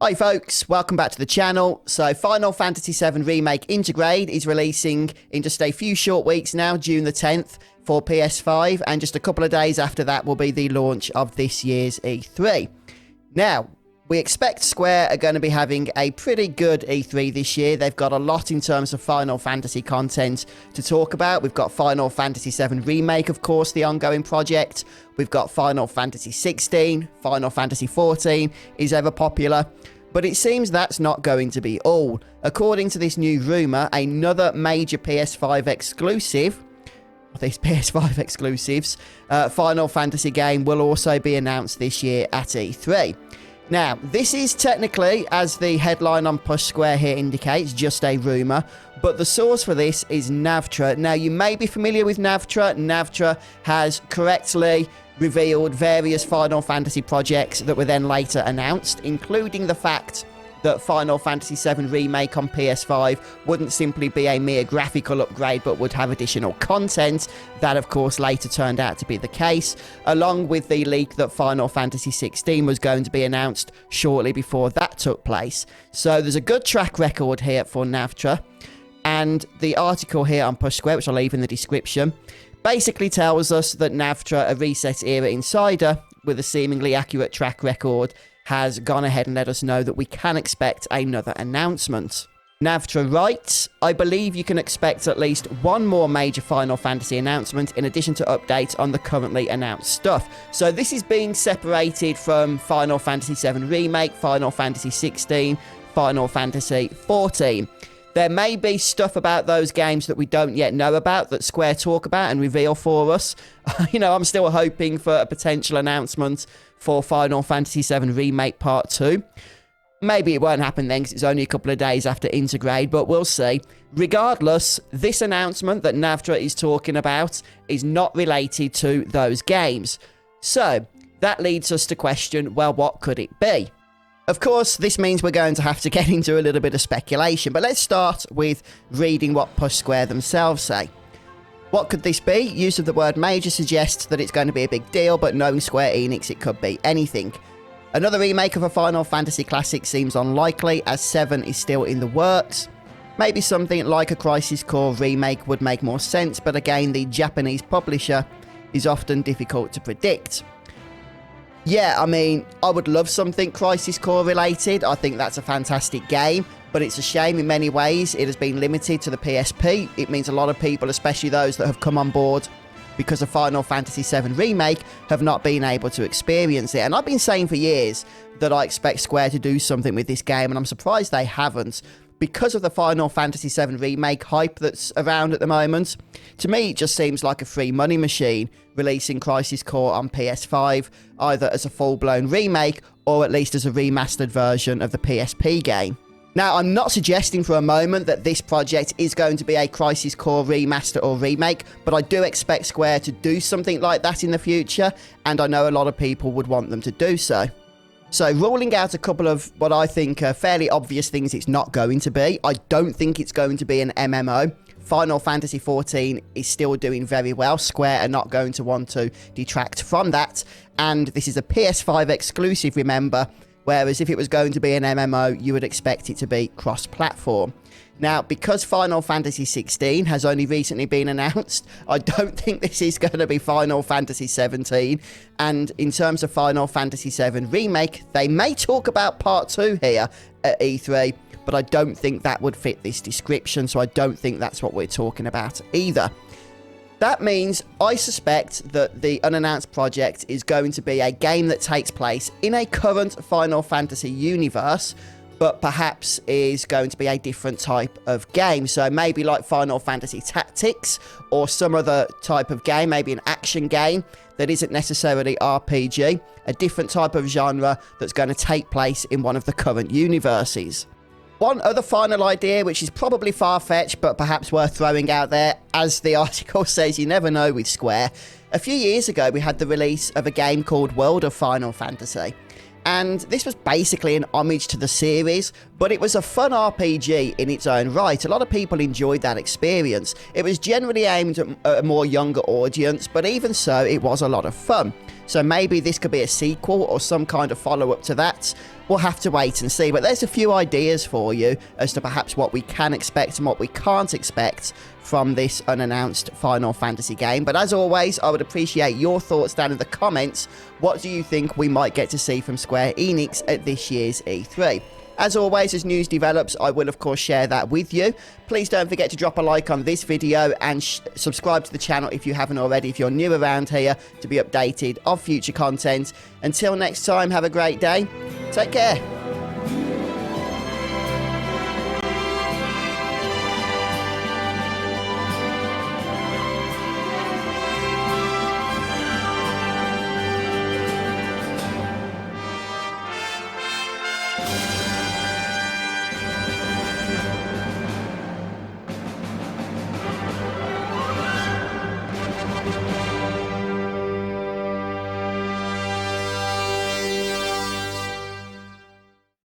Hi folks, welcome back to the channel. So Final Fantasy VII Remake Intergrade is releasing in just a few short weeks now, June the 10th for PS5, and just a couple of days after that will be the launch of this year's E3. Now, we expect Square are going to be having a pretty good E3 this year. They've got a lot in terms of Final Fantasy content to talk about. We've got Final Fantasy VII Remake, of course, the ongoing project. We've got Final Fantasy 16, Final Fantasy 14 is ever popular. But it seems that's not going to be all. According to this new rumour, another major PS5 exclusive, these PS5 exclusives, Final Fantasy game will also be announced this year at E3. Now, this is technically, as the headline on Push Square here indicates, just a rumour, but the source for this is Navtra. Now, you may be familiar with Navtra. Navtra has correctly revealed various Final Fantasy projects that were then later announced, including the fact that Final Fantasy VII Remake on PS5 wouldn't simply be a mere graphical upgrade, but would have additional content. That, of course, later turned out to be the case, along with the leak that Final Fantasy 16 was going to be announced shortly before that took place. So there's a good track record here for Navtra, and the article here on Push Square, which I'll leave in the description, basically tells us that Navtra, a Reset Era insider with a seemingly accurate track record, has gone ahead and let us know that we can expect another announcement. Navtra writes, I believe you can expect at least one more major Final Fantasy announcement in addition to updates on the currently announced stuff. So this is being separated from Final Fantasy VII Remake, Final Fantasy 16, Final Fantasy 14. There may be stuff about those games that we don't yet know about that Square talk about and reveal for us. I'm still hoping for a potential announcement for Final Fantasy VII Remake Part 2. Maybe it won't happen then because it's only a couple of days after Intergrade, but we'll see. Regardless, this announcement that Navtra is talking about is not related to those games. So, that leads us to question, well, what could it be? Of course, this means we're going to have to get into a little bit of speculation, but let's start with reading what Push Square themselves say. What could this be? Use of the word major suggests that it's going to be a big deal, but knowing Square Enix, it could be anything. Another remake of a Final Fantasy classic seems unlikely, as 7 is still in the works. Maybe something like a Crisis Core Remake would make more sense, but again, the Japanese publisher is often difficult to predict. Yeah, I would love something Crisis Core related. I think that's a fantastic game, but it's a shame in many ways it has been limited to the PSP. It means a lot of people, especially those that have come on board because of Final Fantasy VII Remake, have not been able to experience it. And I've been saying for years that I expect Square to do something with this game, and I'm surprised they haven't. Because of the Final Fantasy VII Remake hype that's around at the moment, to me it just seems like a free money machine releasing Crisis Core on PS5, either as a full-blown remake or at least as a remastered version of the PSP game. Now, I'm not suggesting for a moment that this project is going to be a Crisis Core remaster or remake, but I do expect Square to do something like that in the future, and I know a lot of people would want them to do so. So, ruling out a couple of what I think are fairly obvious things it's not going to be. I don't think it's going to be an MMO. Final Fantasy 14 is still doing very well. Square are not going to want to detract from that. And this is a PS5 exclusive, remember, whereas if it was going to be an MMO, you would expect it to be cross-platform. Now, because Final Fantasy 16 has only recently been announced, I don't think this is going to be Final Fantasy 17. And in terms of Final Fantasy 7 Remake, they may talk about Part 2 here at E3, but I don't think that would fit this description, so I don't think that's what we're talking about either. That means I suspect that the unannounced project is going to be a game that takes place in a current Final Fantasy universe, but perhaps is going to be a different type of game. So maybe like Final Fantasy Tactics or some other type of game, maybe an action game that isn't necessarily RPG, a different type of genre that's going to take place in one of the current universes. One other final idea, which is probably far-fetched, but perhaps worth throwing out there, as the article says, you never know with Square. A few years ago, we had the release of a game called World of Final Fantasy. And this was basically an homage to the series, but it was a fun RPG in its own right. A lot of people enjoyed that experience. It was generally aimed at a more younger audience, but even so, it was a lot of fun. So maybe this could be a sequel or some kind of follow-up to that. We'll have to wait and see, but there's a few ideas for you as to perhaps what we can expect and what we can't expect from this unannounced Final Fantasy game. But as always, I would appreciate your thoughts down in the comments. What do you think we might get to see from Square Enix at this year's E3? As always, as news develops, I will of course share that with you. Please don't forget to drop a like on this video and subscribe to the channel if you haven't already, if you're new around here, to be updated of future content. Until next time, have a great day. Take care.